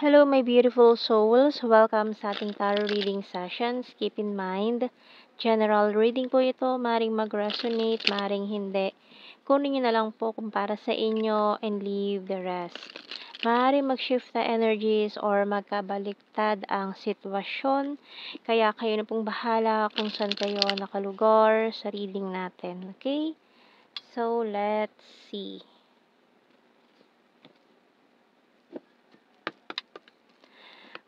Hello, my beautiful souls. Welcome sa ating tarot reading sessions. Keep in mind, general reading po ito. Maring mag-resonate, maring hindi. Kunin nyo na lang po kung para sa inyo and leave the rest. Maring mag-shift na energies or magkabaliktad ang sitwasyon. Kaya kayo na pong bahala kung saan kayo nakalugar sa reading natin. Okay? So, let's see.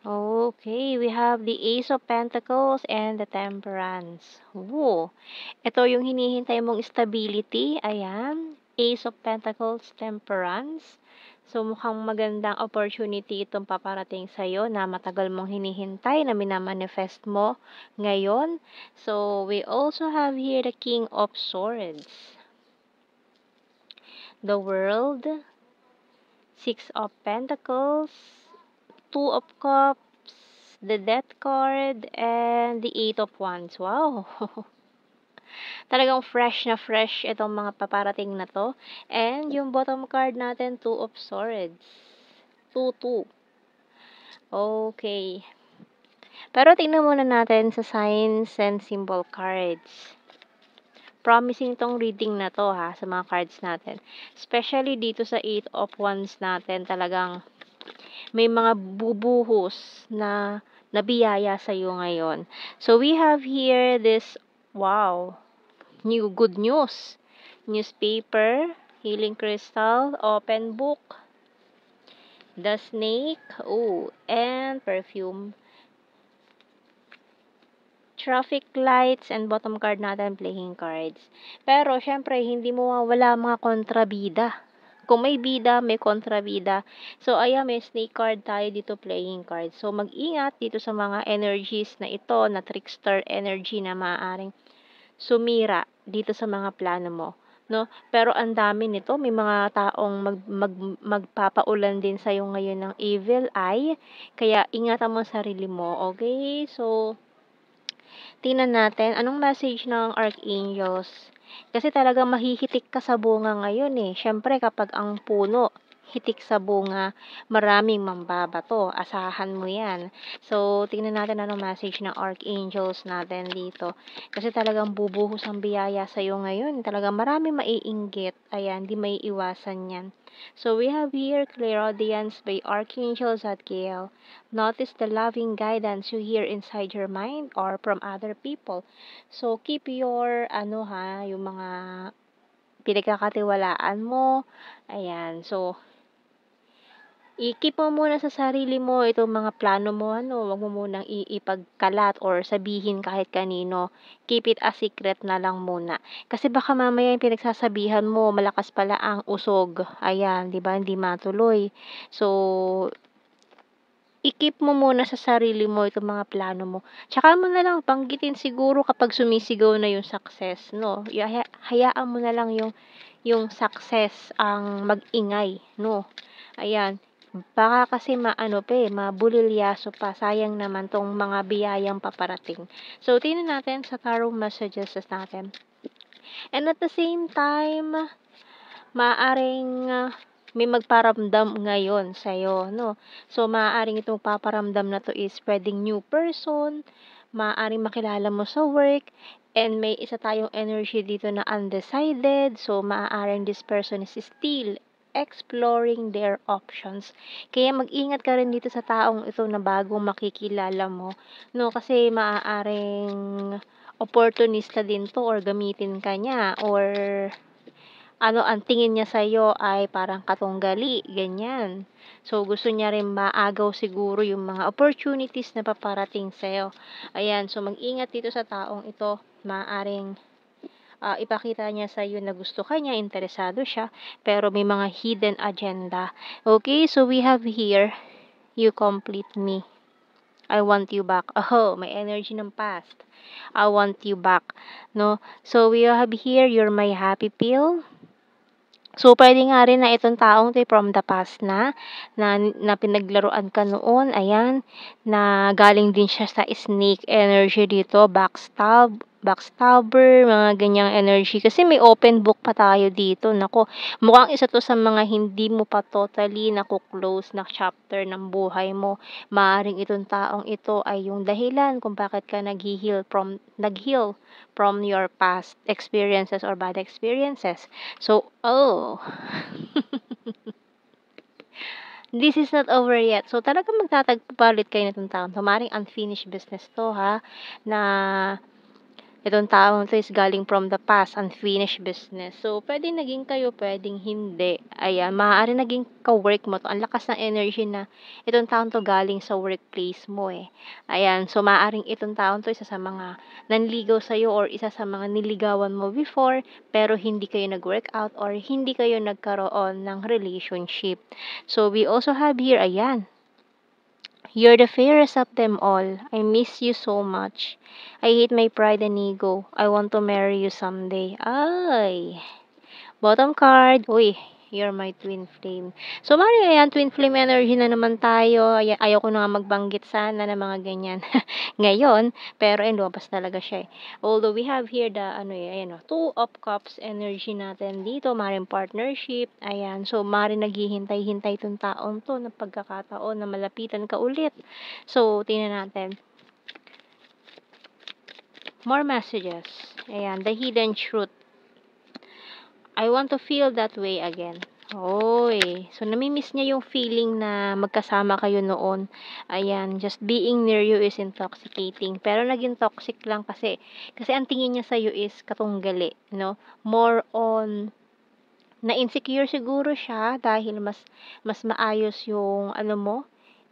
Okay, we have the Ace of Pentacles and the Temperance. Ooh, ito yung hinihintay mong stability. Ayan, Ace of Pentacles, Temperance. So, mukhang magandang opportunity itong paparating sa'yo na matagal mong hinihintay na minamanifest mo ngayon. So, we also have here the King of Swords, the World, Six of Pentacles, Two of Cups, the Death card, and the Eight of Wands. Wow! Talagang fresh na fresh itong mga paparating na to. And yung bottom card natin, Two of Swords. 2-2. Okay. Pero tingnan muna natin sa signs and symbol cards. Promising tong reading na to ha, sa mga cards natin. Especially dito sa Eight of Wands natin, talagang may mga bubuhos na nabiyaya sa iyo ngayon. So we have here this, wow, new good news. Newspaper, healing crystal, open book, the snake, and perfume. Traffic lights, and bottom card natin, playing cards. Pero, syempre, hindi mo mawala mga kontrabida. Kung may bida, may kontrabida. So, ayan, may snake card tayo dito, playing cards. So, mag-ingat dito sa mga energies na ito, na trickster energy na maaaring sumira dito sa mga plano mo. No? Pero ang dami nito, may mga taong magpapaulan din sa'yo ngayon ng evil eye. Kaya, ingatan mo sarili mo, okay? So, tingnan natin anong message ng archangels. Kasi talagang mahihitik ka sa bunga ngayon eh. Syempre kapag ang puno hitik sa bunga, maraming mambabato. Asahan mo yan. So, tingnan natin anong message ng archangels natin dito. Kasi talagang bubuhos ang biyaya sa'yo ngayon. Talagang maraming maiinggit. Ayan, di may iwasan yan. So, we have here clear audience by Archangel Zadkiel. Notice the loving guidance you hear inside your mind or from other people. So, keep your, yung mga pinagkakatiwalaan mo. Ayan. So, i-keep mo muna sa sarili mo itong mga plano mo, wag mo munang ipagkalat or sabihin kahit kanino. Keep it a secret na lang muna. Kasi baka mamaya yung pinagsasabihan mo, malakas pala ang usog. Ayan, di ba? Hindi matuloy. So, i-keep mo muna sa sarili mo itong mga plano mo. Tsaka mo na lang banggitin siguro kapag sumisigaw na yung success, no? Hayaan mo na lang yung success ang mag-ingay, no? Ayan. Baka kasi mabulilyaso pa. Sayang naman tong mga biyayang paparating. So, tingnan natin sa tarot messages natin. And at the same time, maaring may magparamdam ngayon sa'yo, no? So, maaaring itong paparamdam na to is pwedeng new person, maaaring makilala mo sa work, and may isa tayong energy dito na undecided. So, maaaring this person is still exploring their options. Kaya mag-ingat ka rin dito sa taong ito na bagong makikilala mo, no? Kasi maaaring opportunista din to or gamitin ka niya or ang tingin niya sa'yo ay parang katunggali, ganyan. So, gusto niya rin maagaw siguro yung mga opportunities na paparating sa'yo. Ayan, so mag-ingat dito sa taong ito. Maaring ipakita niya sa'yo na gusto ka niya, interesado siya, pero may mga hidden agenda. Okay, so we have here, you complete me. I want you back. Oh, may energy ng past. I want you back. No? So, we have here, you're my happy pill. So, pwede nga rin na itong taong from the past na pinaglaruan ka noon, ayan, na galing din siya sa snake energy dito, backstab, backstabber, mga ganyang energy. Kasi may open book pa tayo dito. Nako, mukhang isa to sa mga hindi mo pa totally naku-close na chapter ng buhay mo. Maaaring itong taong ito ay yung dahilan kung bakit ka nag-heal from your past experiences or bad experiences. So, oh. This is not over yet. So, talagang magtatagpo kayo nitong taon 'to. Maaaring unfinished business 'to, ha, na itong taong 'to is galing from the past, unfinished business. So, puwedeng naging kayo, puwedeng hindi. Ayan, maaaring naging ka-work mo 'to. Ang lakas ng energy na itong taong 'to galing sa workplace mo, eh. Ayan, so maaaring itong taong 'to isa sa mga nanligaw sa'yo or isa sa mga niligawan mo before, pero hindi kayo nag-workout or hindi kayo nagkaroon ng relationship. So, we also have here, ayan, you're the fairest of them all. I miss you so much. I hate my pride and ego. I want to marry you someday. Ay. Bottom card. Uy, you're my twin flame. So, mari ayan, twin flame energy na naman tayo. Ayaw ko na nga magbanggit sana ng mga ganyan ngayon. Pero, lumabas talaga siya eh. Although, we have here the, ayan, two of cups energy natin dito. Maring partnership. Ayan. So, maring naghihintay-hintay itong taong to ng pagkakataon na malapitan ka ulit. So, tingnan natin. More messages. Ayan. The hidden truth. I want to feel that way again. Oy. So, namimiss niya yung feeling na magkasama kayo noon. Ayan, just being near you is intoxicating. Pero naging toxic lang kasi ang tingin niya sa'yo is katunggali, no? More on, na-insecure siguro siya dahil mas maayos yung,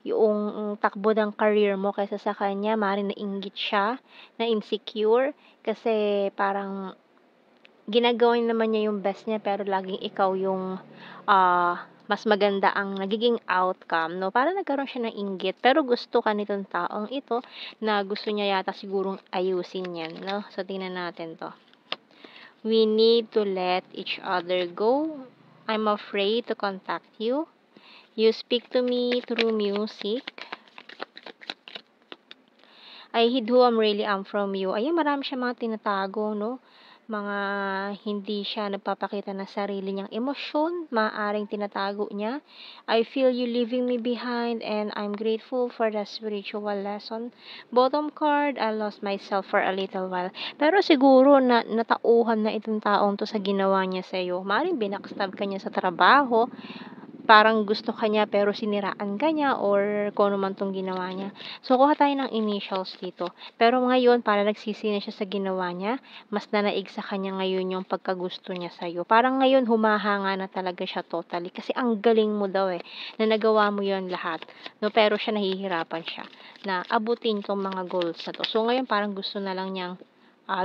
yung takbo ng career mo kaysa sa kanya. Maaaring nainggit siya, na-insecure, kasi parang ginagawa naman niya yung best niya pero laging ikaw yung mas maganda ang nagiging outcome, no? Parang nagkaroon siya ng inggit pero gusto ka nitong taong ito na gusto niya yata sigurong ayusin yan, no? So, tingnan natin to. We need to let each other go. I'm afraid to contact you. You speak to me through music. I hid who I'm really am from you. Ayan, marami siya mga tinatago, no? Mga hindi siya nagpapakita ng sarili niyang emosyon, maaaring tinatago niya. I feel you leaving me behind and I'm grateful for the spiritual lesson. Bottom card, I lost myself for a little while. Pero siguro na natauhan na itong taong to sa ginawa niya sa'yo. Maaaring binackstab ka niya sa trabaho, parang gusto ka niya pero siniraan ka niya or kung ano man 'tong ginawa niya. So, kuha tayo ng initials dito. Pero ngayon parang nagsisi na siya sa ginawa niya, mas nanaig sa kanya ngayon yung pagkagusto niya sa'yo. Parang ngayon humahanga na talaga siya totally kasi ang galing mo daw, na nagawa mo yon lahat, 'no? Pero siya nahihirapan siya na abutin 'tong mga goals na 'to. So, ngayon parang gusto na lang niyang,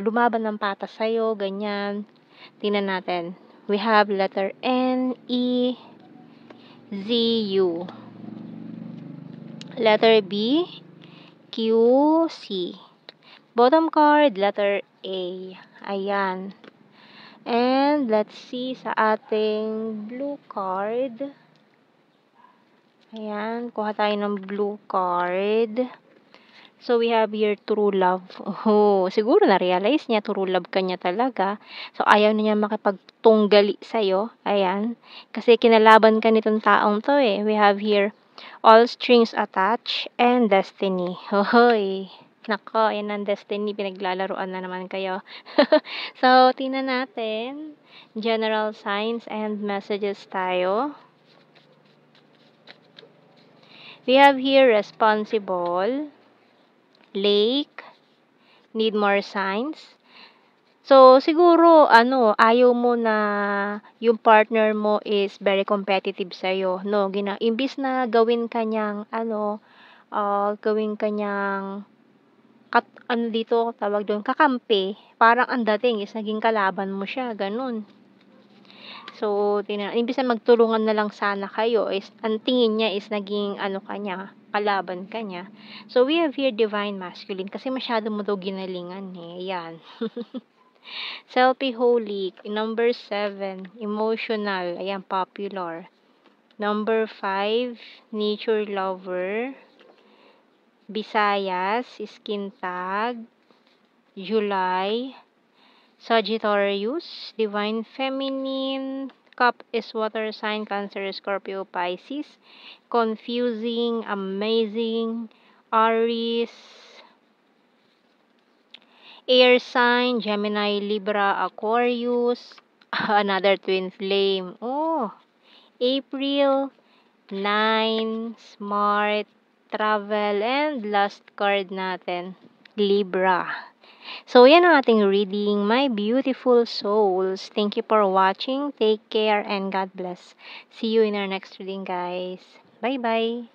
lumaban ng patas sa'yo, ganyan. Tingnan natin. We have letter N, E, Z, U. Letter B, Q, C. Bottom card, letter A. Ayan. And let's see sa ating blue card. Ayan, kuha tayo ng blue card. So, we have here true love. Oh, siguro na-realize niya, true love ka niya talaga. So, ayaw na niya makipagtunggali sa'yo. Ayan. Kasi kinalaban ka nitong taong to eh. We have here all strings attached and destiny. Hoy. Nako, yan ang destiny. Pinaglalaruan na naman kayo. So, tingnan natin. General signs and messages tayo. We have here responsible, lake, need more signs. So, siguro, ayaw mo na yung partner mo is very competitive sa'yo, no? Imbis na gawin kanyang, tawag doon, kakampi, parang ang dating is naging kalaban mo siya, ganun. So, imbis na magtulungan na lang sana kayo, is, ang tingin niya is naging, kalaban ka niya. So, we have here divine masculine, kasi masyado mo daw ginalingan eh, yan. Selfie-holic, number 7, emotional, ayan, popular. Number 5, nature lover, Visayas, skin tag, July, Sagittarius, Divine Feminine. Cup is water sign, Cancer, Scorpio, Pisces. Confusing, amazing, Aries. Air sign, Gemini, Libra, Aquarius. Another twin flame. Oh, April, 9, smart, travel, and last card natin, Libra. So, yan ang ating reading, my beautiful souls. Thank you for watching. Take care and God bless. See you in our next reading, guys. Bye-bye.